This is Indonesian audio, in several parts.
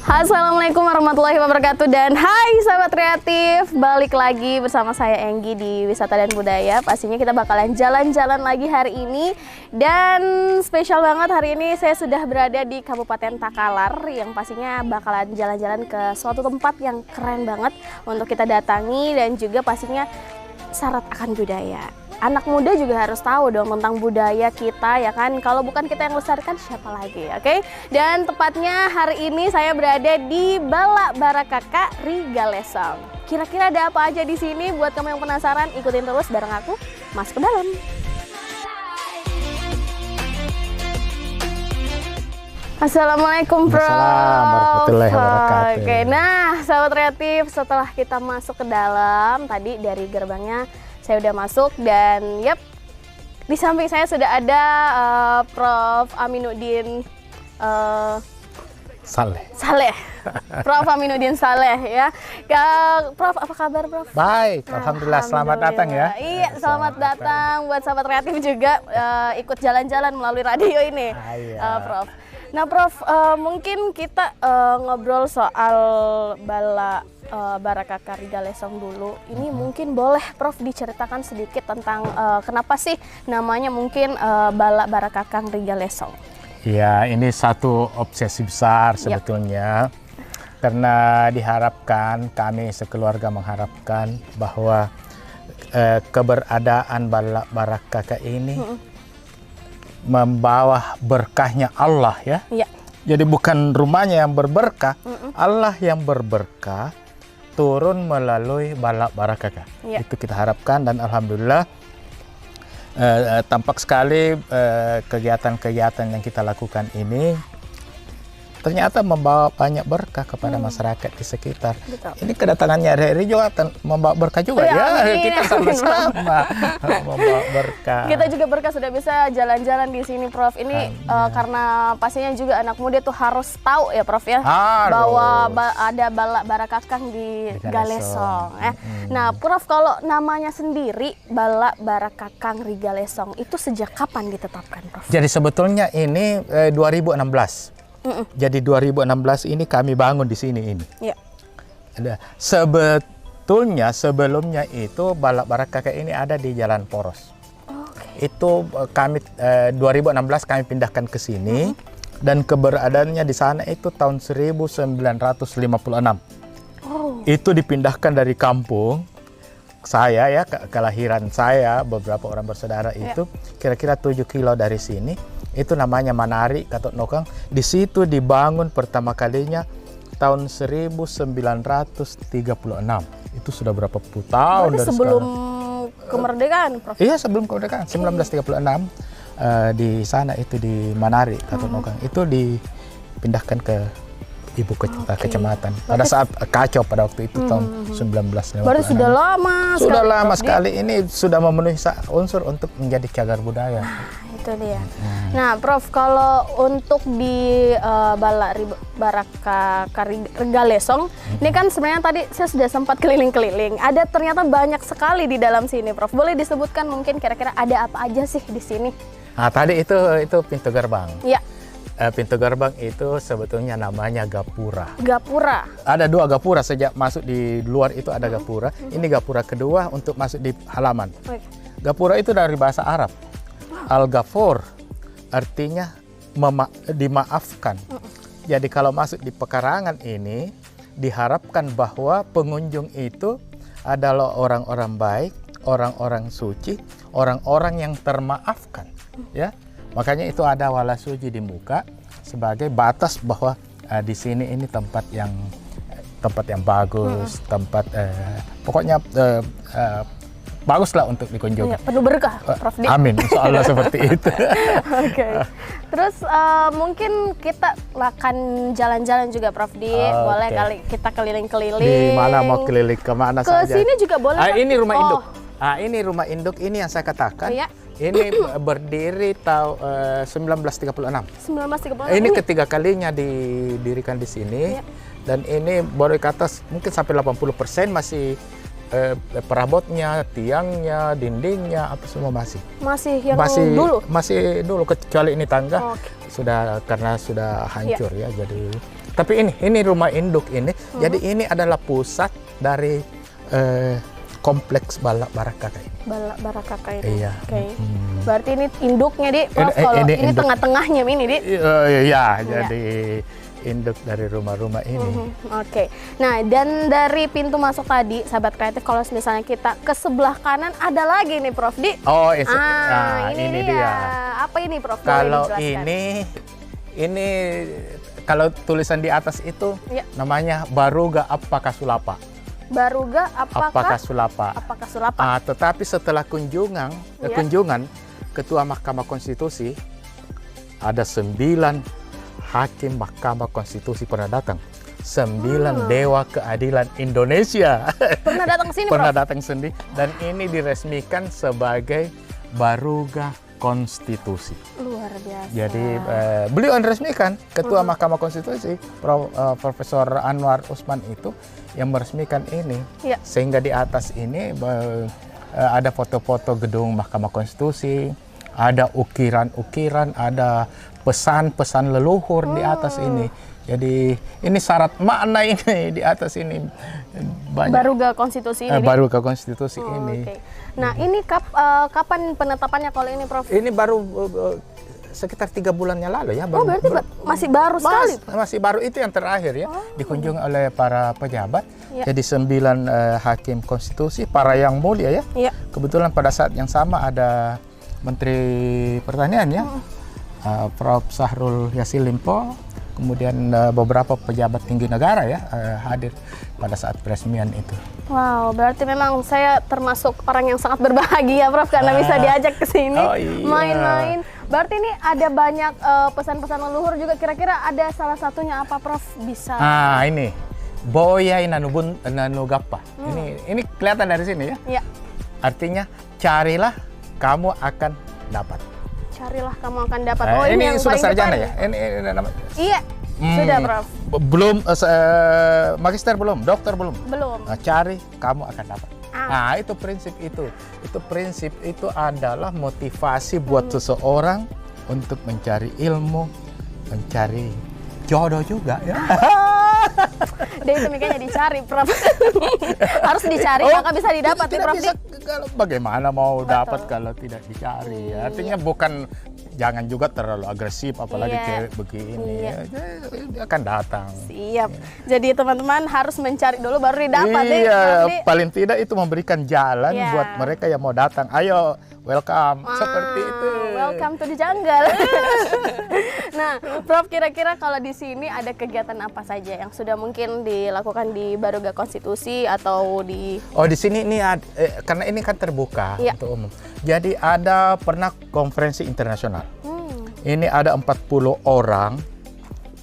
Assalamualaikum warahmatullahi wabarakatuh. Dan hai sahabat kreatif, balik lagi bersama saya Enggi di Wisata dan Budaya. Pastinya kita bakalan jalan-jalan lagi hari ini. Dan spesial banget hari ini saya sudah berada di Kabupaten Takalar, yang pastinya bakalan jalan-jalan ke suatu tempat yang keren banget untuk kita datangi, dan juga pastinya syarat akan budaya. Anak muda juga harus tahu dong tentang budaya kita, ya kan? Kalau bukan kita yang lestarikan, siapa lagi, oke? Dan tepatnya hari ini saya berada di Balak Barakaka Rigalesong. Kira-kira ada apa aja di sini? Buat kamu yang penasaran, ikutin terus bareng aku masuk ke dalam. Assalamualaikum, Prof. Assalamualaikum warahmatullahi wabarakatuh. Oke, nah sahabat kreatif, setelah kita masuk ke dalam, tadi dari gerbangnya saya udah masuk, dan yep, di samping saya sudah ada Prof. Aminuddin Saleh. Prof. Aminuddin Saleh ya. Prof, apa kabar, Prof? Baik, alhamdulillah. Selamat datang ya. Iya, selamat datang buat sahabat kreatif juga ikut jalan-jalan melalui radio ini, Prof. Nah, Prof, mungkin kita ngobrol soal Balak Barakaka Rigalesong dulu. Ini mungkin boleh Prof diceritakan sedikit tentang kenapa sih namanya mungkin Balak Barakaka Rigalesong? Ya, ini satu obsesi besar sebetulnya. Karena diharapkan, kami sekeluarga mengharapkan bahwa keberadaan Balak Barakaka ini membawa berkahnya Allah ya. Jadi bukan rumahnya yang berberkah, Allah yang berberkah turun melalui Balak Barakaka. Itu kita harapkan, dan alhamdulillah tampak sekali kegiatan-kegiatan yang kita lakukan ini ternyata membawa banyak berkah kepada masyarakat di sekitar. Betul. Ini kedatangannya hari-hari juga akan membawa berkah juga ya. Kita sama-sama membawa berkah. Kita juga berkah sudah bisa jalan-jalan di sini, Prof. Ini karena pastinya juga anak muda tuh harus tahu ya, Prof ya, bahwa ada Balak Barakaka di Galesong. Nah, Prof, kalau namanya sendiri Balak Barakaka Rigalesong itu sejak kapan ditetapkan, Prof? Jadi sebetulnya ini 2016. Jadi 2016 ini kami bangun di sini ini. Sebetulnya sebelumnya itu Balak Barakaka ini ada di Jalan Poros. Itu kami 2016 kami pindahkan ke sini, dan keberadaannya di sana itu tahun 1956. Itu dipindahkan dari kampung saya ya, kelahiran saya, beberapa orang bersaudara itu kira-kira 7 kilo dari sini. Itu namanya Manari, Katot Nokang. Di situ dibangun pertama kalinya tahun 1936. Itu sudah berapa puluh tahun dari sebelum kemerdekaan, Prof? Iya, sebelum kemerdekaan, 1936. Di sana itu di Manari, Katot Nokang. Itu dipindahkan ke ibu kecamatan. Pada saat kacau pada waktu itu tahun 1956. Baru sudah lama. Sudah lama sekali. Ini sudah memenuhi unsur untuk menjadi cagar budaya. Itu dia. Nah, Prof, kalau untuk di Balak Barakaka Rigalesong, ini kan sebenarnya tadi saya sudah sempat keliling-keliling. Ada ternyata banyak sekali di dalam sini, Prof. Boleh disebutkan mungkin kira-kira ada apa aja sih di sini? Nah, tadi itu pintu gerbang. Iya. Pintu gerbang itu sebetulnya namanya gapura. Gapura. Ada 2 gapura, sejak masuk di luar itu ada gapura. Ini gapura kedua untuk masuk di halaman. Gapura itu dari bahasa Arab. Al-Ghafur artinya dimaafkan. Jadi kalau masuk di pekarangan ini diharapkan bahwa pengunjung itu adalah orang-orang baik, orang-orang suci, orang-orang yang termaafkan, ya. Makanya itu ada wala suci di muka sebagai batas bahwa di sini ini tempat yang bagus, tempat pokoknya baguslah untuk dikunjungi. Penuh berkah, Prof. Amin, insyaallah seperti itu. Terus mungkin kita akan jalan-jalan juga, Prof. Boleh kali kita keliling-keliling. Di mana mau keliling, kemana saja. Ke sini juga boleh. Ini rumah induk. Ini rumah induk ini yang saya katakan. Ini berdiri tahun 1936. 1936. Ini ketiga kalinya didirikan di sini. Dan ini boleh kata mungkin sampai 80% masih perabotnya, tiangnya, dindingnya, apa semua masih yang dulu? Masih dulu, kecuali ini tangga sudah, karena sudah hancur ya. Jadi Tapi ini rumah induk ini. Jadi ini adalah pusat dari kompleks Balak Barakaka ini. Balak Barakaka ini. Iya. Oke. Berarti ini induknya, Dik. Prof, kalau ini ini induk. tengah-tengahnya ini, Dik. Iya, jadi induk dari rumah-rumah ini. Oke. Nah, dan dari pintu masuk tadi, sahabat kreatif, kalau misalnya kita ke sebelah kanan ada lagi nih, Prof. Dik. Oh, ini dia. Apa ini, Prof? Boleh Kalau dijelaskan? ini kalau tulisan di atas itu Ya. namanya Baruga Appaka Sulapa. Baruga Appaka Sulapa. apakah Sulapa? Tetapi setelah kunjungan Ketua Mahkamah Konstitusi ada 9 hakim Mahkamah Konstitusi pernah datang. 9 Dewa Keadilan Indonesia Pernah datang ke sini, pernah Prof? datang sendiri, dan ini diresmikan sebagai Baruga Konstitusi. Luar biasa. Jadi beliau yang resmikan, Ketua Mahkamah Konstitusi, Profesor Anwar Usman itu yang meresmikan ini. Iya. Sehingga di atas ini ada foto-foto gedung Mahkamah Konstitusi, ada ukiran-ukiran, ada pesan-pesan leluhur di atas ini. Jadi ini syarat makna ini di atas ini banyak. Baruga Konstitusi ini. Dik? Baruga Konstitusi ini. Oke. Nah, ini kapan penetapannya kalau ini, Prof? Ini baru sekitar 3 bulannya lalu ya. Oh, berarti masih baru sekali. Masih baru, itu yang terakhir ya. Dikunjungi oleh para pejabat. Ya. Jadi 9 hakim konstitusi, para yang mulia ya. Iya. Kebetulan pada saat yang sama ada Menteri Pertanian ya. Prof. Syahrul Yassin Limpo. Kemudian beberapa pejabat tinggi negara ya hadir pada saat peresmian itu. Wow, berarti memang saya termasuk orang yang sangat berbahagia, Prof, karena bisa diajak ke sini main-main. Berarti ini ada banyak pesan-pesan leluhur juga. Kira-kira ada salah satunya apa, Prof? Bisa? Ini Boyai Nanugappa. Ini kelihatan dari sini ya. Iya. Artinya carilah kamu akan dapat. Carilah kamu akan dapat. Oh, ini yang sudah paling sarjana depan. ya? Ini nama. Iya. Sudah, Prof. Belum magister belum, dokter belum. Belum. Nah, cari kamu akan dapat. Nah, itu prinsip itu. Itu prinsip itu adalah motivasi buat seseorang untuk mencari ilmu, mencari jodoh juga ya. Dia itu mikirnya dicari, Prof. Harus dicari maka bisa didapat, tidak Prof. bisa, kalau bagaimana mau dapat kalau tidak dicari ya. Artinya bukan, jangan juga terlalu agresif apalagi cewek begini ya. Dia akan datang. Siap. Jadi teman-teman harus mencari dulu baru didapat deh. Iya, Prof. paling tidak itu memberikan jalan buat mereka yang mau datang. Ayo, welcome. Seperti itu. Welcome to the jungle. Nah, Prof, kira-kira kalau di sini ada kegiatan apa saja yang sudah mungkin dilakukan di Baruga Konstitusi atau di... Oh, di sini ini karena ini kan terbuka untuk umum. Jadi ada pernah konferensi internasional. Ini ada 40 orang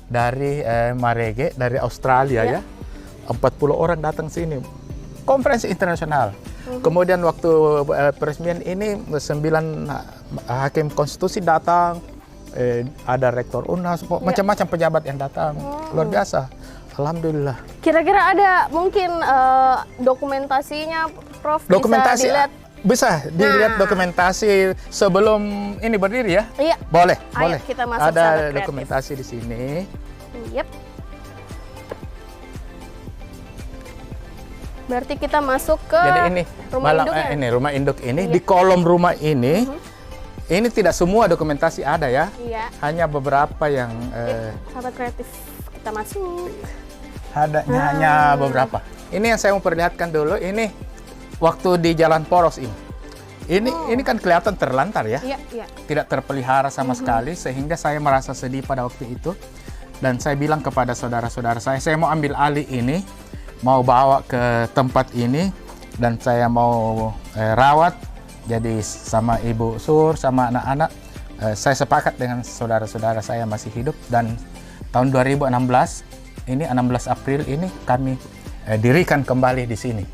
dari Marege, dari Australia ya. 40 orang datang sini. Konferensi internasional. Kemudian waktu peresmian ini 9 hakim konstitusi datang, ada rektor UNAS, macam-macam pejabat yang datang. Luar biasa. Alhamdulillah. Kira-kira ada mungkin dokumentasinya, Prof? Dokumentasi bisa dilihat? Bisa dilihat dokumentasi sebelum ini berdiri ya? Iya. Boleh, Ayo, boleh. kita masuk, ada sahabat kreatif. dokumentasi di sini. Yep. Berarti kita masuk ke Jadi ini rumah induknya. ini rumah induk ini di kolom rumah ini. Ini tidak semua dokumentasi ada ya. Iya. Hanya beberapa yang Sahabat kreatif, kita masuk. hanya beberapa. Ini yang saya mau perlihatkan dulu, ini waktu di Jalan Poros ini. Ini kan kelihatan terlantar ya. Iya, iya. Tidak terpelihara sama sekali, sehingga saya merasa sedih pada waktu itu. Dan saya bilang kepada saudara-saudara saya mau ambil alih ini, mau bawa ke tempat ini, dan saya mau rawat. Jadi sama Ibu Sur, sama anak-anak, saya sepakat dengan saudara-saudara saya masih hidup. Dan tahun 2016, ini 16 April ini kami dirikan kembali di sini.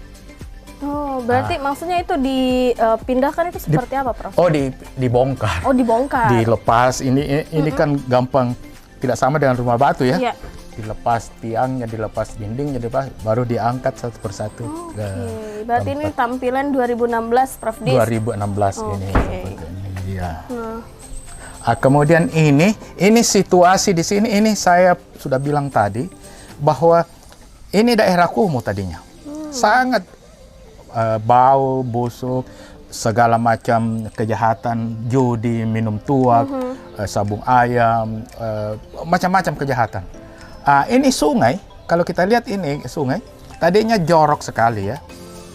Oh, berarti maksudnya itu dipindahkan itu seperti apa, Prof? Oh, dibongkar. Oh, dibongkar. Dilepas. Ini kan gampang, tidak sama dengan rumah batu ya. Iya. Dilepas tiangnya, dilepas dindingnya, baru diangkat satu persatu. Oke, berarti ini tampilan 2016, Prof. Dis. 2016 ini. Oke. Iya. Kemudian ini situasi di sini, ini saya sudah bilang tadi bahwa ini daerah kumuh tadinya. Sangat bau, busuk, segala macam kejahatan, judi, minum tuak, sabung ayam, macam-macam kejahatan. Ini sungai, kalau kita lihat ini sungai, tadinya jorok sekali ya.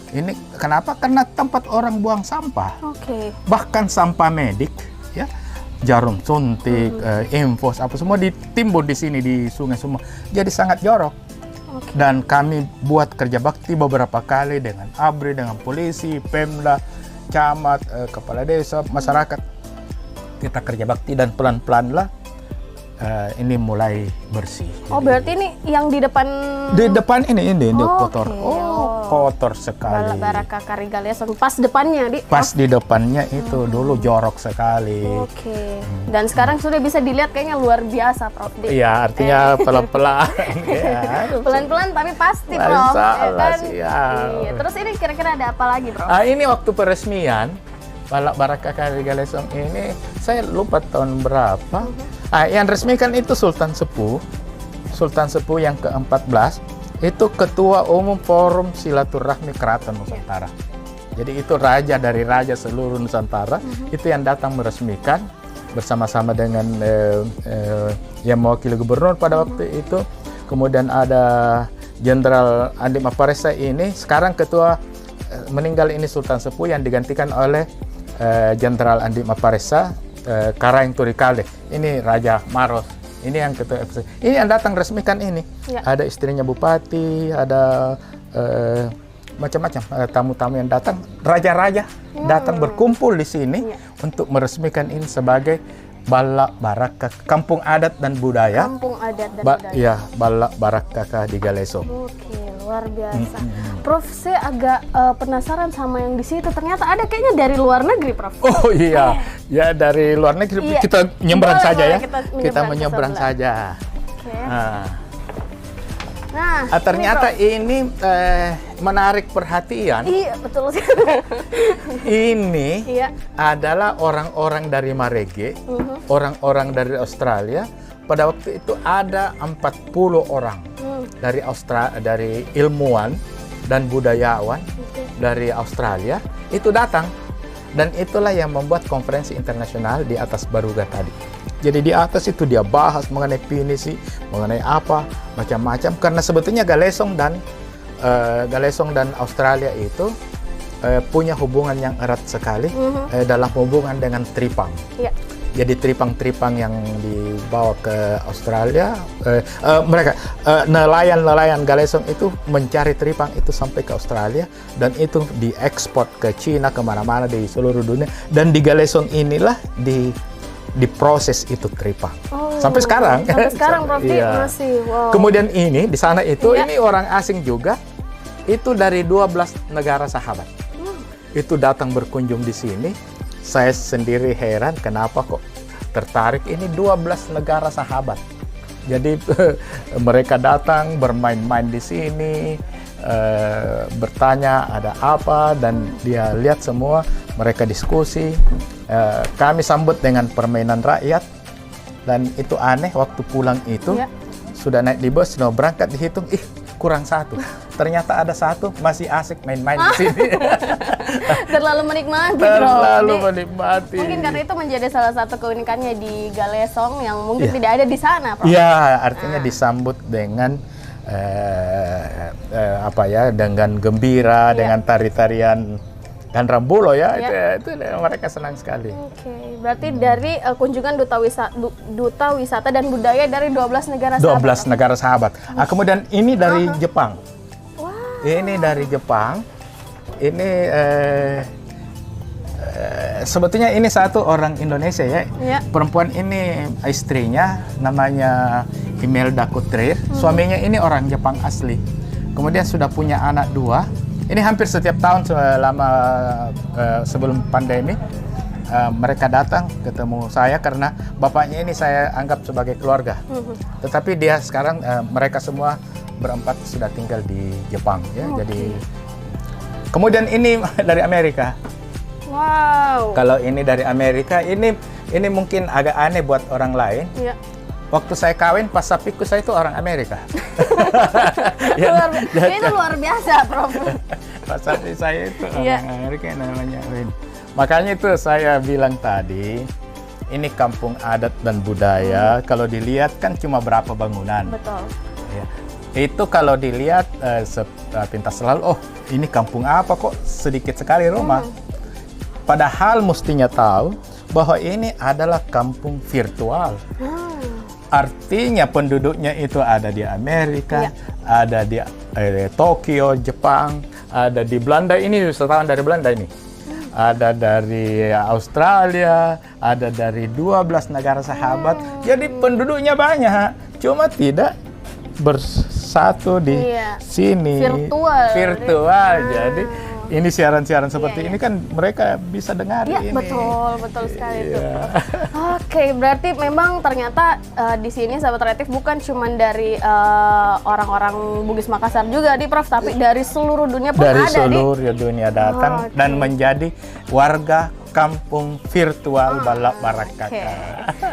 Ini kenapa? Karena tempat orang buang sampah. Bahkan sampah medik, ya, jarum suntik, infus, apa semua ditimbun di sini di sungai semua. Jadi sangat jorok. Dan kami buat kerja bakti beberapa kali dengan ABRI, dengan polisi, Pemda, camat, kepala desa, masyarakat. Kita kerja bakti dan pelan-pelan lah ini mulai bersih. Oh, berarti ini yang di depan? Di depan ini kotor. Kotor sekali. Baraka Kari Galesong, pas depannya, Di? Pas di depannya itu dulu jorok sekali. Dan sekarang sudah bisa dilihat kayaknya luar biasa, Prof. Iya, artinya pelan-pelan. Pelan-pelan tapi pasti, Prof. Iya. Terus ini kira-kira ada apa lagi, Prof? Ini waktu peresmian Balak Baraka Kari Galesong ini, saya lupa tahun berapa. Yang resmikan itu Sultan Sepuh yang ke-14, itu Ketua Umum Forum Silaturahmi Keraton Nusantara. Jadi itu raja dari raja seluruh Nusantara, itu yang datang meresmikan bersama-sama dengan yang mewakili gubernur pada waktu itu. Kemudian ada Jenderal Andi Maparesa ini, sekarang ketua meninggal ini Sultan Sepuh yang digantikan oleh Jenderal Andi Maparesa, Karaeng Turikale. Ini Raja Maros. Ini yang ketua FPC. Ini yang datang resmikan ini. Ada istrinya bupati, ada macam-macam tamu-tamu yang datang, raja-raja datang berkumpul di sini untuk meresmikan ini sebagai Balak Baraka, Kampung Adat dan Budaya. Kampung Adat dan Budaya. Iya, Balak Baraka di Galesong. Luar biasa. Prof, saya agak penasaran sama yang di situ. Ternyata ada kayaknya dari luar negeri, Prof. Oh iya, ya dari luar negeri. Kita nyebrang saja ya. Kita menyeberang saja. Nah, ternyata ini menarik perhatian. Iya, betul sih. Ini adalah orang-orang dari Marege, orang-orang dari Australia. Pada waktu itu ada 40 orang dari ilmuwan dan budayawan dari Australia itu datang, dan itulah yang membuat konferensi internasional di atas Baruga tadi. Jadi di atas itu dia bahas mengenai pinisi, mengenai apa macam-macam, karena sebetulnya Galesong dan Australia itu punya hubungan yang erat sekali dalam hubungan dengan Tripang. Jadi tripang-tripang yang dibawa ke Australia, nelayan-nelayan Galesong itu mencari tripang itu sampai ke Australia, dan itu diekspor ke Cina, kemana-mana di seluruh dunia. Dan di Galesong inilah diproses itu tripang. Sampai sekarang. Sampai sekarang, Prof. Masih. Wow. Kemudian ini di sana itu ini orang asing juga, itu dari 12 negara sahabat. Itu datang berkunjung di sini. Saya sendiri heran kenapa kok tertarik ini 12 negara sahabat. Jadi mereka datang bermain-main di sini, bertanya ada apa, dan dia lihat semua, mereka diskusi. Kami sambut dengan permainan rakyat, dan itu aneh waktu pulang itu sudah naik di bus, mau berangkat dihitung, kurang satu. Ternyata ada satu masih asik main-main di sini. Terlalu menikmati, Terlalu menikmati. Mungkin karena itu menjadi salah satu keunikannya di Galesong yang mungkin tidak ada di sana, Prof. Iya, artinya disambut dengan dengan gembira, dengan tari-tarian Ganrambulo ya. Itu mereka senang sekali. Berarti dari kunjungan duta wisata dan budaya dari 12 negara sahabat. 12 negara sahabat. Kemudian ini dari Jepang. Ini dari Jepang. Ini sebetulnya ini satu orang Indonesia ya. Perempuan ini istrinya namanya Imelda Kutrir. Suaminya ini orang Jepang asli. Kemudian sudah punya anak 2. Ini hampir setiap tahun selama sebelum pandemi mereka datang ketemu saya, karena bapaknya ini saya anggap sebagai keluarga. Tetapi dia sekarang mereka semua berempat sudah tinggal di Jepang ya. Jadi kemudian ini dari Amerika. Wow. Kalau ini dari Amerika, ini Ini mungkin agak aneh buat orang lain. Iya. Waktu saya kawin, pas sapiku saya itu orang Amerika. Itu luar biasa, Prof. Pas sapi saya itu Iya. orang Amerika namanya Win. Makanya itu saya bilang tadi, ini kampung adat dan budaya. Kalau dilihat kan cuma berapa bangunan. Betul. Ya. Itu kalau dilihat sepintas selalu, oh ini kampung apa kok sedikit sekali rumah. Padahal mestinya tahu bahwa ini adalah kampung virtual. Artinya penduduknya itu ada di Amerika, ada di Tokyo, Jepang, ada di Belanda, ini wisatawan dari Belanda ini. Ada dari Australia, ada dari 12 negara sahabat. Jadi penduduknya banyak, cuma tidak bersatu di sini. Virtual. Jadi ini siaran-siaran seperti ini kan mereka bisa dengar ini. Betul sekali itu. Oke, berarti memang ternyata di sini sahabat kreatif bukan cuma dari orang-orang Bugis Makassar juga di Prof, tapi dari seluruh dunia pun dari ada. Dari seluruh dunia datang dan menjadi warga kampung virtual Balak Barakaka.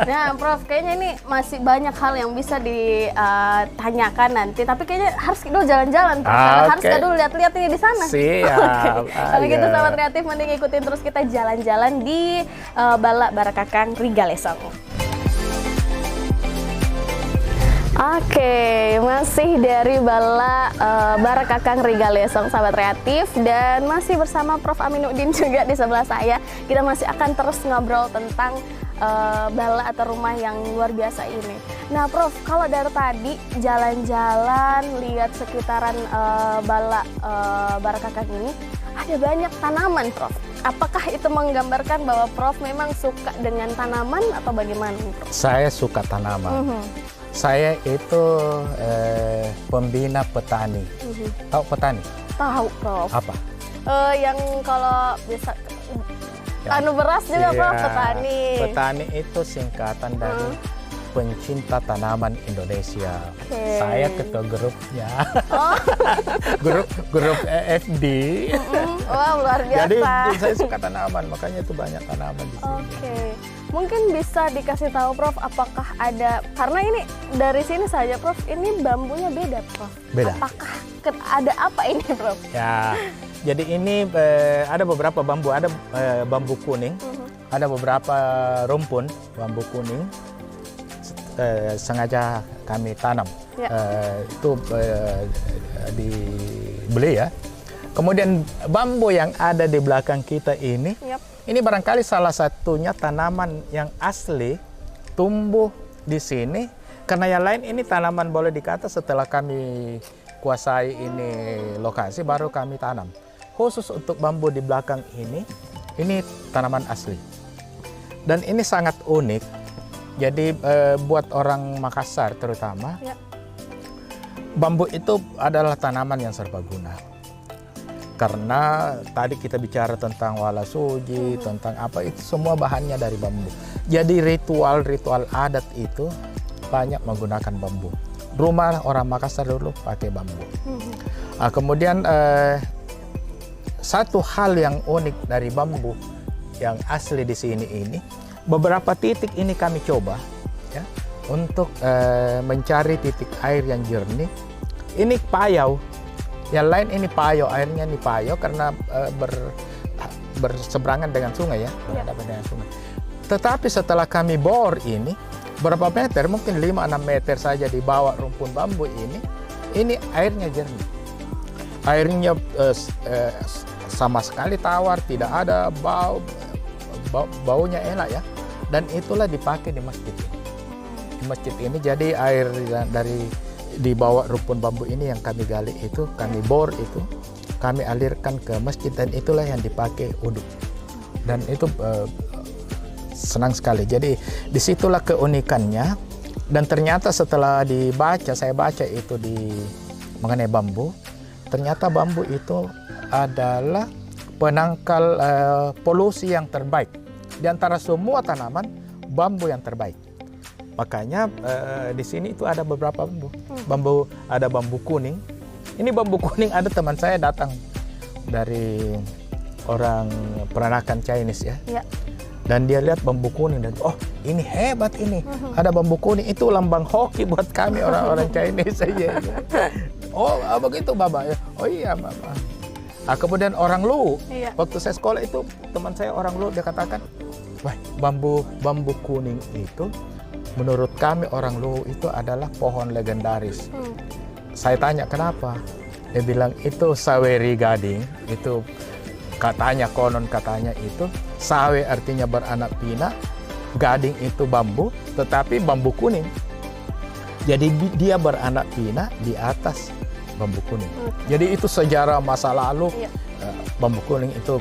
Nah, Prof, kayaknya ini masih banyak hal yang bisa ditanyakan nanti, tapi kayaknya harus dulu jalan-jalan, Prof. Harus kita dulu lihat-lihat ini di sana. Siap. Kalau gitu, sahabat kreatif, mending ikutin terus kita jalan-jalan di Balak Barakakang Rigalesang. Oke, masih dari Barakakang Rigalesang, sahabat kreatif, dan masih bersama Prof Aminuddin juga di sebelah saya. Kita masih akan terus ngobrol tentang bala atau rumah yang luar biasa ini. Nah, Prof, kalau dari tadi jalan-jalan lihat sekitaran Barakakang ini ada banyak tanaman, Prof. Apakah itu menggambarkan bahwa Prof memang suka dengan tanaman atau bagaimana, Prof? Saya suka tanaman. Saya itu pembina petani. Tahu petani? Tahu, Prof. Apa? Yang kalau bisa beras juga, Prof, petani. Petani itu singkatan dari pencinta tanaman Indonesia. Saya ketua grupnya. grup FD. Wow, luar biasa. Jadi saya suka tanaman, makanya itu banyak tanaman di sini. Mungkin bisa dikasih tahu, Prof, apakah ada, karena ini dari sini saja, Prof, ini bambunya beda, Prof. Beda. Apakah ada apa ini, Prof? Ya, jadi ini ada beberapa bambu, ada bambu kuning, ada beberapa rumpun bambu kuning. Sengaja kami tanam, itu dibeli ya. Kemudian bambu yang ada di belakang kita ini, ini barangkali salah satunya tanaman yang asli tumbuh di sini. Karena yang lain ini tanaman boleh dikata setelah kami kuasai ini lokasi baru kami tanam. Khusus untuk bambu di belakang ini tanaman asli. Dan ini sangat unik. Jadi buat orang Makassar terutama, bambu itu adalah tanaman yang serbaguna. Karena tadi kita bicara tentang walasuji, tentang apa, itu semua bahannya dari bambu. Jadi ritual-ritual adat itu banyak menggunakan bambu. Rumah orang Makassar dulu pakai bambu. Kemudian satu hal yang unik dari bambu yang asli di sini ini, beberapa titik ini kami coba ya, untuk mencari titik air yang jernih. Ini payau, yang lain ini payo, airnya ini payo karena berseberangan dengan sungai ya, berhadapan dengan sungai. Tetapi setelah kami bor ini, berapa meter, mungkin 5-6 meter saja di bawah rumpun bambu ini airnya jernih. Airnya sama sekali tawar, tidak ada baunya enak ya. Dan itulah dipakai di masjid ini. Di masjid ini jadi air dari di bawah rumpun bambu ini yang kami gali itu, kami bor itu, kami alirkan ke masjid dan itulah yang dipakai wudhu. Dan itu senang sekali. Jadi disitulah keunikannya. Dan ternyata setelah saya baca itu mengenai bambu, ternyata bambu itu adalah penangkal polusi yang terbaik. Di antara semua tanaman, bambu yang terbaik. Makanya di sini itu ada beberapa bambu. Ada bambu kuning. Ini bambu kuning, ada teman saya datang dari orang peranakan Chinese ya. Dan dia lihat bambu kuning dan oh ini hebat ini, ada bambu kuning, itu lambang hoki buat kami orang-orang Chinese saja. Oh begitu Baba ya, oh iya Mama. Kemudian orang Lu, waktu saya sekolah itu teman saya orang Lu, dia katakan, wah bambu kuning itu menurut kami orang Lu itu adalah pohon legendaris. Saya tanya kenapa, dia bilang itu Saweri Gading, itu katanya konon katanya itu sawe artinya beranak pinak, gading itu bambu, tetapi bambu kuning. Jadi dia beranak pinak di atas bambu kuning. Jadi itu sejarah masa lalu. Bambu kuning itu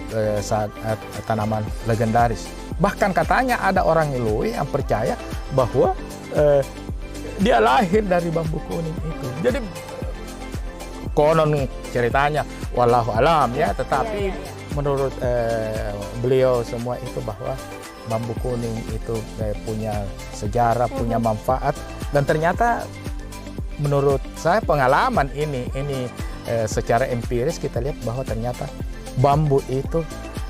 tanaman legendaris. Bahkan katanya ada orang Ilui yang percaya bahwa dia lahir dari bambu kuning itu. Jadi konon ceritanya wallahu alam ya, tetapi menurut beliau semua itu bahwa bambu kuning itu punya sejarah, punya manfaat, dan ternyata menurut saya pengalaman ini secara empiris kita lihat bahwa ternyata bambu itu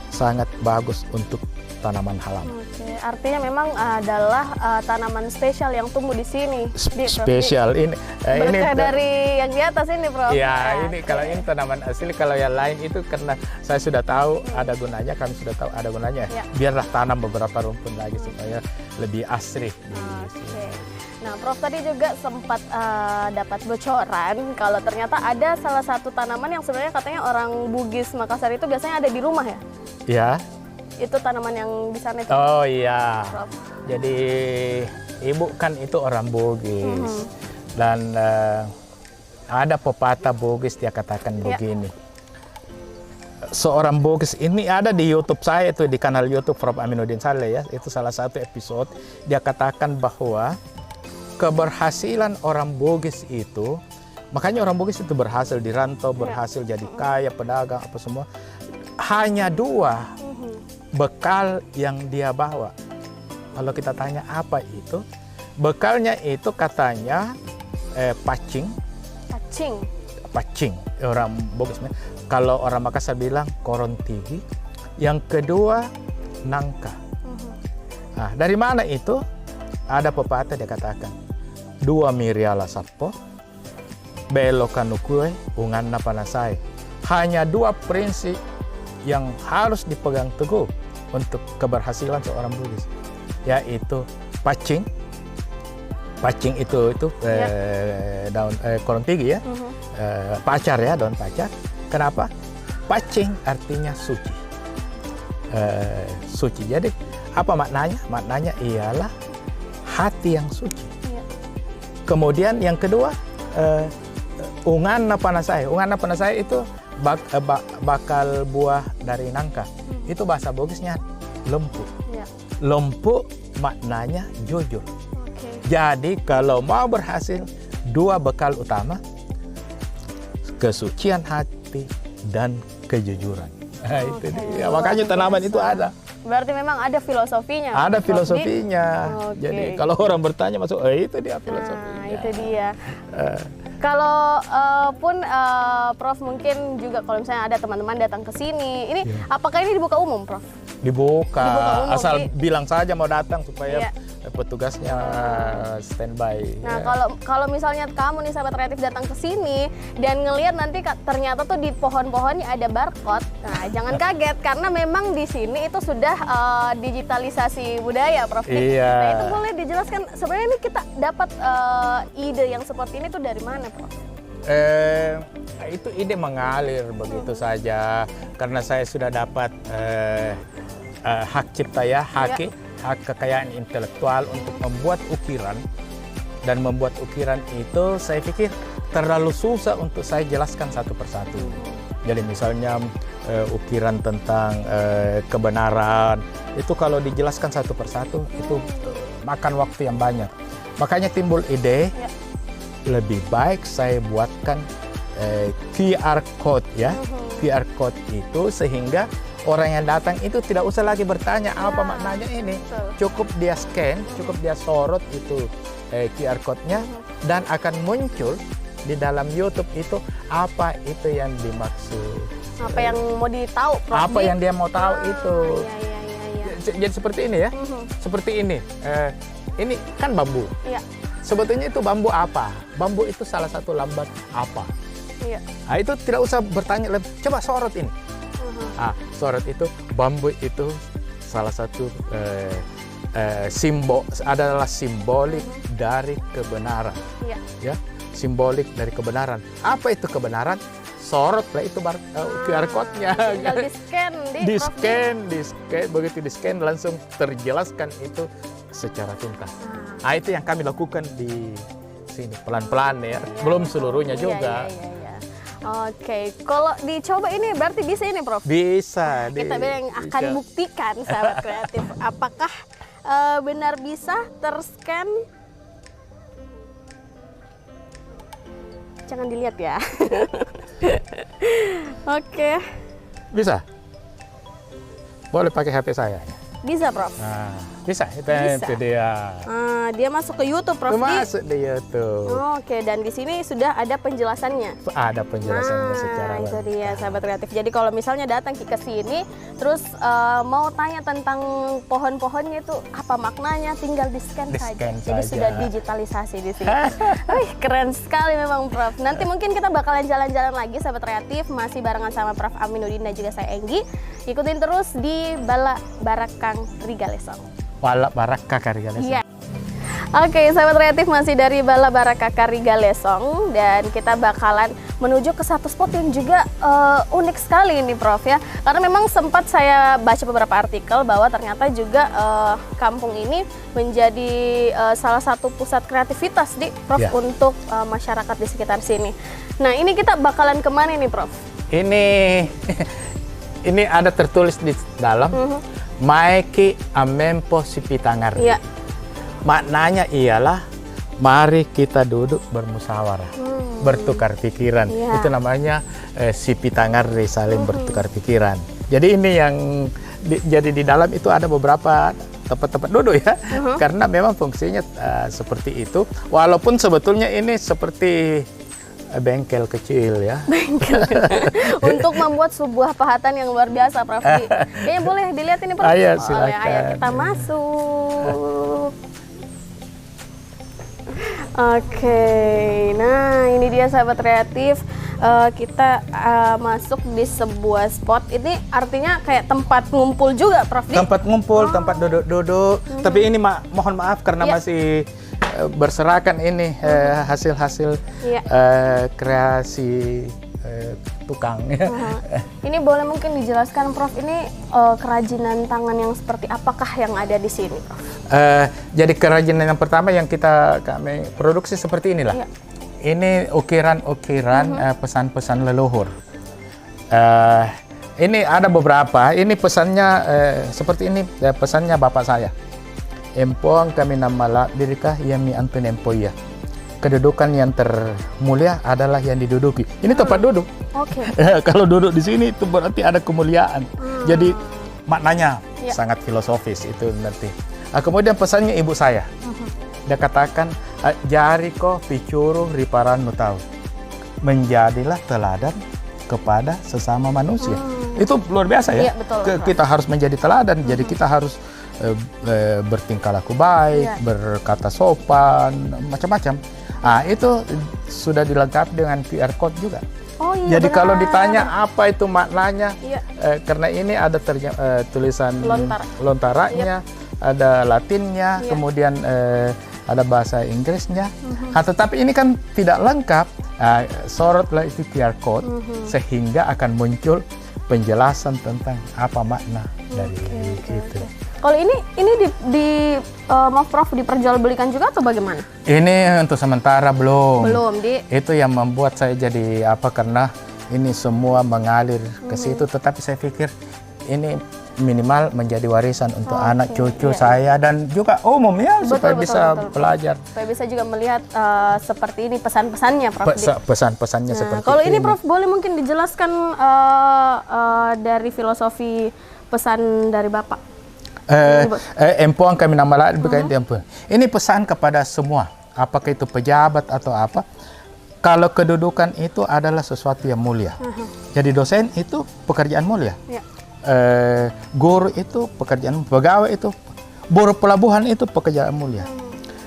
sangat bagus untuk tanaman halaman. Oke, artinya memang adalah tanaman spesial yang tumbuh di sini. Spesial ini. Berkah dari yang di atas ini, Prof. Ya, ini kalau ini tanaman asli, kalau yang lain itu karena saya sudah tahu ada gunanya, kami sudah tahu ada gunanya. Biarlah tanam beberapa rumpun lagi supaya lebih asri di sini. Nah, Prof tadi juga sempat dapat bocoran kalau ternyata ada salah satu tanaman yang sebenarnya katanya orang Bugis Makassar itu biasanya ada di rumah ya? Ya. Itu tanaman yang di sana itu. Oh iya. Prof. Jadi ibu kan itu orang Bugis dan ada pepatah Bugis dia katakan begini. Seorang Bugis ini ada di YouTube saya itu, di kanal YouTube Prof Aminuddin Saleh ya. Itu salah satu episode dia katakan bahwa keberhasilan orang Bugis itu, makanya orang Bugis itu berhasil di rantau, berhasil jadi kaya, pedagang, apa semua. Hanya dua bekal yang dia bawa. Kalau kita tanya apa itu, bekalnya itu katanya pacing. Orang Bugis. Kalau orang Makassar bilang korontigi. Yang kedua nangka. Nah, dari mana itu? Ada pepatah dia katakan, dua miriala sappo, belo kanukue, unganna panasai. Hanya dua prinsip yang harus dipegang teguh untuk keberhasilan seorang Bugis, yaitu pacing. Pacing itu daun korontigi ya, pacar ya, daun pacar. Kenapa? Pacing artinya suci. Suci. Jadi apa maknanya? Maknanya ialah hati yang suci. Kemudian yang kedua, unganna panasai. Unganna panasai itu bakal buah dari nangka. Itu bahasa Bugisnya lempu. Lempu maknanya jujur. Jadi kalau mau berhasil, dua bekal utama, kesucian hati dan kejujuran. Nah, itu dia. Makanya tanaman itu ada. Berarti memang ada filosofinya. Ada filosofinya. Jadi kalau orang bertanya masuk, itu dia filosofinya. Nah, itu dia. Kalau pun Prof mungkin juga kalau misalnya ada teman-teman datang ke sini, ini apakah ini dibuka umum, Prof? Dibuka umum, asal jadi bilang saja mau datang supaya petugasnya standby. Nah, kalau misalnya kamu nih sahabat kreatif datang ke sini dan ngelihat nanti ternyata tuh di pohon-pohonnya ada barcode. Nah, jangan kaget karena memang di sini itu sudah digitalisasi budaya, Prof. Nah, itu boleh dijelaskan sebenarnya ini kita dapat ide yang seperti ini tuh dari mana, Prof? Itu ide mengalir begitu saja karena saya sudah dapat hak cipta ya, hak kekayaan intelektual untuk membuat ukiran, dan membuat ukiran itu saya pikir terlalu susah untuk saya jelaskan satu persatu. Jadi misalnya ukiran tentang kebenaran itu kalau dijelaskan satu persatu itu makan waktu yang banyak. Makanya timbul ide lebih baik saya buatkan QR code ya. QR code itu sehingga orang yang datang itu tidak usah lagi bertanya apa maknanya ini. Cukup dia scan, cukup dia sorot itu QR code-nya dan akan muncul di dalam YouTube itu apa itu yang dimaksud. Apa yang mau ditahu, Prof? Apa yang dia mau tahu itu. jadi seperti ini ya. Seperti ini. Ini kan bambu. Iya. Sebetulnya itu bambu apa? Bambu itu salah satu lambat apa? Iya. Nah, itu tidak usah bertanya lebih. Coba sorot ini. Sorot itu bambu itu salah satu simbol adalah simbolik dari kebenaran. Iya. Ya, simbolik dari kebenaran. Apa itu kebenaran? Sorot lah itu QR code-nya. Tinggal di-scan, begitu di-scan langsung terjelaskan itu secara tuntas. Nah, itu yang kami lakukan di sini pelan-pelan ya. Belum seluruhnya juga. Iya. Oke, kalau dicoba ini berarti bisa ini, Prof? Bisa. Kita yang akan buktikan, sahabat kreatif, apakah benar bisa terscan. Jangan dilihat ya. Oke. Bisa. Boleh pakai HP saya. Bisa, Prof. Nah, bisa. Bisa. Itu dia. Dia masuk ke YouTube, Prof. Masuk di YouTube. Oke, dan di sini sudah ada penjelasannya. Ada penjelasannya secara itu dia, sahabat kreatif. Jadi kalau misalnya datang ke sini, terus mau tanya tentang pohon-pohonnya itu apa maknanya, tinggal di-scan saja. Jadi sudah digitalisasi di sini. Wih, keren sekali memang, Prof. Nanti mungkin kita bakalan jalan-jalan lagi, sahabat kreatif, masih barengan sama Prof. Aminuddin dan juga saya Enggi. Ikutin terus di Bala Barakang Rigalesong. Bala Barakang Rigalesong. Iya. Oke, sahabat kreatif, masih dari Bala Barakang Rigalesong dan kita bakalan menuju ke satu spot yang juga unik sekali ini, Prof ya. Karena memang sempat saya baca beberapa artikel bahwa ternyata juga kampung ini menjadi salah satu pusat kreativitas di Prof Ya. untuk masyarakat di sekitar sini. Nah, ini kita bakalan kemana nih, Prof? Ini ada tertulis di dalam Maiki Amempo Sipitangar. Iya. Maknanya ialah mari kita duduk bermusyawarah, bertukar pikiran. Iya. Itu namanya Sipitangar saling bertukar pikiran. Jadi ini yang jadi di dalam itu ada beberapa tempat-tempat duduk ya. Karena memang fungsinya seperti itu. Walaupun sebetulnya ini seperti bengkel kecil ya. Bengkel. Untuk membuat sebuah pahatan yang luar biasa, Prof. Kayaknya boleh dilihat ini, Prof. Ayo, silakan. Ayo kita masuk. Oke, nah ini dia, sahabat kreatif. Kita masuk di sebuah spot. Ini artinya kayak tempat ngumpul juga, Prof. Tempat ngumpul, tempat duduk-duduk. Tapi ini mohon maaf karena masih berserakan ini hasil-hasil kreasi tukang. Ini boleh mungkin dijelaskan, Prof, ini kerajinan tangan yang seperti apakah yang ada di sini, Prof? Jadi kerajinan yang pertama yang kami produksi seperti inilah. Iya. Ini ukiran-ukiran pesan-pesan leluhur. Ini ada beberapa. Ini pesannya seperti ini, pesannya bapak saya. Empoang kami namala dirikah yami antun empoya. Kedudukan yang termulia adalah yang diduduki. Ini tempat duduk. Oke. Kalau duduk di sini itu berarti ada kemuliaan. Jadi maknanya sangat filosofis itu nanti. Kemudian pesannya ibu saya. Dia katakan, jariko picuru riparan nutau. Menjadilah teladan kepada sesama manusia. Itu luar biasa ya. Iya, betul. Kita harus menjadi teladan. Jadi kita harus bertingkah laku baik, berkata sopan, macam-macam. Itu sudah dilengkapi dengan QR code juga. Oh, iya, jadi benar. kalau ditanya apa itu maknanya, Iya. karena ini ada tulisan lontaranya, Iya. ada Latinnya, kemudian ada bahasa Inggrisnya. Tetapi ini kan tidak lengkap. Sorotlah itu QR code sehingga akan muncul penjelasan tentang apa makna dari itu. Kalau ini maaf, Prof, diperjualbelikan juga atau bagaimana? Ini untuk sementara belum. Belum, Itu yang membuat saya jadi karena ini semua mengalir ke situ. Tetapi saya pikir ini minimal menjadi warisan untuk anak cucu saya dan juga umum ya, supaya bisa belajar. Supaya bisa juga melihat seperti ini pesan-pesannya, Prof. Pesan-pesannya seperti kalau ini, Prof, boleh mungkin dijelaskan dari filosofi pesan dari Bapak? Empoang kami nama lain berkait empoang. Ini pesan kepada semua, apakah itu pejabat atau apa. Kalau kedudukan itu adalah sesuatu yang mulia. Jadi dosen itu pekerjaan mulia. Ya. guru itu pekerjaan, pegawai itu, buruh pelabuhan itu pekerjaan mulia.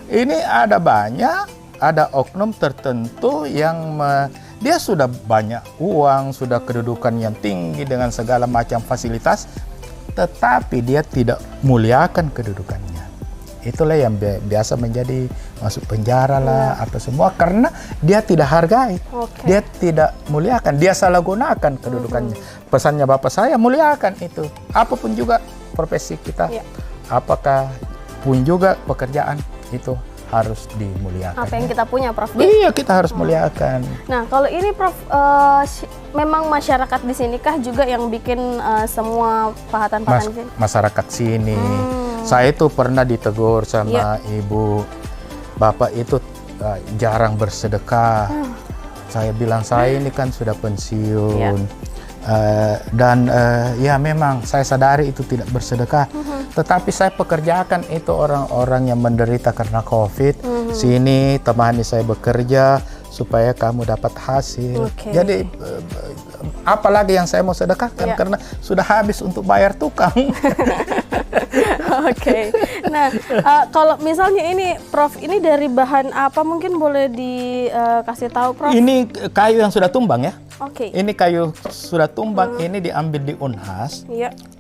Ini ada banyak, ada oknum tertentu yang dia sudah banyak uang, sudah kedudukan yang tinggi dengan segala macam fasilitas, tetapi dia tidak muliakan kedudukannya. Itulah yang biasa menjadi masuk penjara lah atau semua karena dia tidak hargai, dia tidak muliakan, dia salah gunakan kedudukannya. Pesannya Bapak saya, muliakan itu. Apapun juga profesi kita, apakah pun juga pekerjaan itu harus dimuliakan. Apa yang kita punya, Prof? Iya, kita harus muliakan. Nah, kalau ini Prof, memang masyarakat di sini kah juga yang bikin semua pahatan-pahatan sini? Masyarakat sini. Saya itu pernah ditegur sama ibu, Bapak itu jarang bersedekah. Saya bilang, saya ini kan sudah pensiun. Dan ya memang saya sadari itu tidak bersedekah. Tetapi saya pekerjakan itu orang-orang yang menderita karena COVID. Sini temani saya bekerja supaya kamu dapat hasil. Jadi apalagi yang saya mau sedekahkan karena sudah habis untuk bayar tukang. Nah, kalau misalnya ini Prof, ini dari bahan apa mungkin boleh dikasih tahu, Prof? Ini kayu yang sudah tumbang ya. Ini kayu sudah tumbang, ini diambil di Unhas.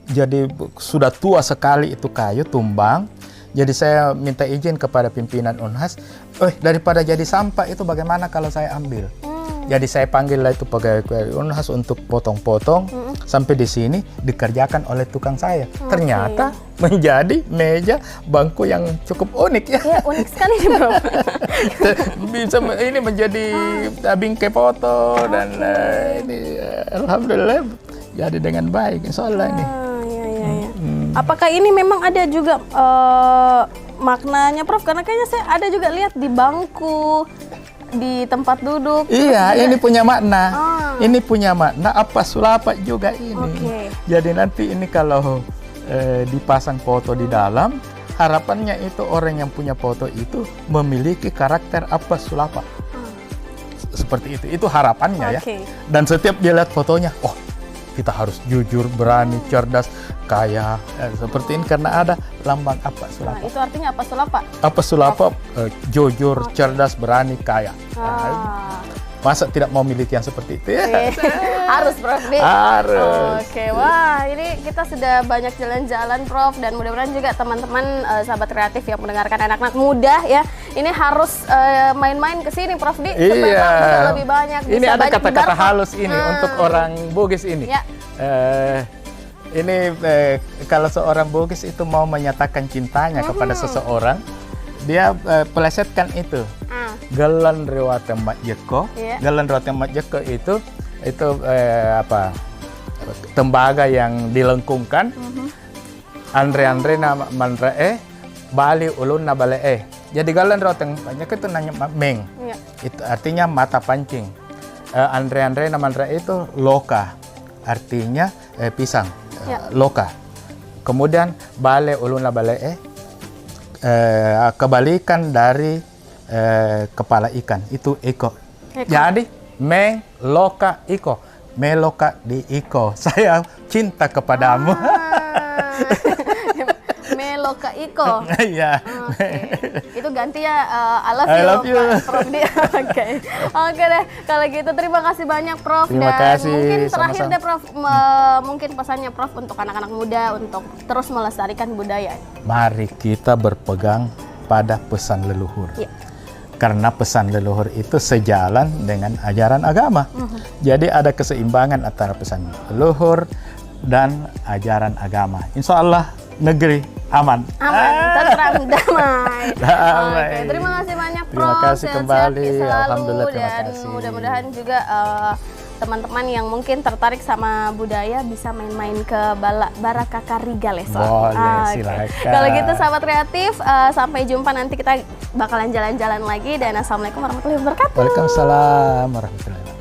Jadi sudah tua sekali itu kayu tumbang. Jadi saya minta izin kepada pimpinan Unhas, daripada jadi sampah itu bagaimana kalau saya ambil? Jadi saya panggil lah itu pegawai Unhas untuk potong-potong sampai di sini dikerjakan oleh tukang saya. Ternyata menjadi meja bangku yang cukup unik ya. Ya, unik sekali nih, Bro. Bisa ini menjadi bingkai foto dan ini alhamdulillah jadi dengan baik insyaallah ini. Apakah ini memang ada juga maknanya, Prof? Karena kayaknya saya ada juga lihat di bangku, di tempat duduk. Iya, ini punya makna. Ini punya makna apa sulapat juga ini. Jadi nanti ini kalau dipasang foto di dalam, harapannya itu orang yang punya foto itu memiliki karakter apa sulapat. Seperti itu harapannya ya. Dan setiap dia lihat fotonya, kita harus jujur, berani, cerdas, kaya, seperti ini karena ada lambang apa sulapa. Itu artinya apa sulapa? Apa sulapa? Jujur, cerdas, berani, kaya. Masa tidak mau miliki yang seperti itu ya? Harus, Prof. Harus. Wah, ini kita sudah banyak jalan-jalan, Prof, dan mudah-mudahan juga teman-teman sahabat kreatif yang mendengarkan anak-anak muda ya, ini harus main-main ke sini, Prof, supaya bisa lebih banyak. Ini ada kata-kata halus ini untuk orang Bugis ini. Ini kalau seorang Bugis itu mau menyatakan cintanya kepada seseorang, dia pelesetkan itu. Galan rewate mat jeko. Galan rewate mat jeko itu tembaga yang dilengkungkan. Andre nama manra bali ulun na bale Jadi galan rewate mat jeko itu nanya meng. Itu artinya mata pancing. Andre nama manra itu loka. Artinya pisang. Loka. Kemudian bale ulun na bale kebalikan dari kepala ikan itu eko. Jadi meng loka iko, meloka di iko. Saya cinta kepadamu. Meloka iko. Iya. Itu ganti ya I love you. Prof. Oke deh. Kalau gitu terima kasih banyak, Prof. Terima kasih. Mungkin terakhir deh, Prof, mungkin pesannya Prof untuk anak-anak muda untuk terus melestarikan budaya. Mari kita berpegang pada pesan leluhur. Karena pesan leluhur itu sejalan dengan ajaran agama. Jadi ada keseimbangan antara pesan leluhur dan ajaran agama. Insya Allah negeri aman. Tentram, damai. Terima kasih banyak, Prof. Terima kasih kembali. Alhamdulillah, terima dan kasih. Mudah-mudahan juga teman-teman yang mungkin tertarik sama budaya bisa main-main ke Barakaka Rigaleson. Boleh, silakan. Kalau gitu sahabat kreatif, sampai jumpa nanti kita bakalan jalan-jalan lagi dan assalamualaikum warahmatullahi wabarakatuh. Waalaikumsalam warahmatullahi wabarakatuh.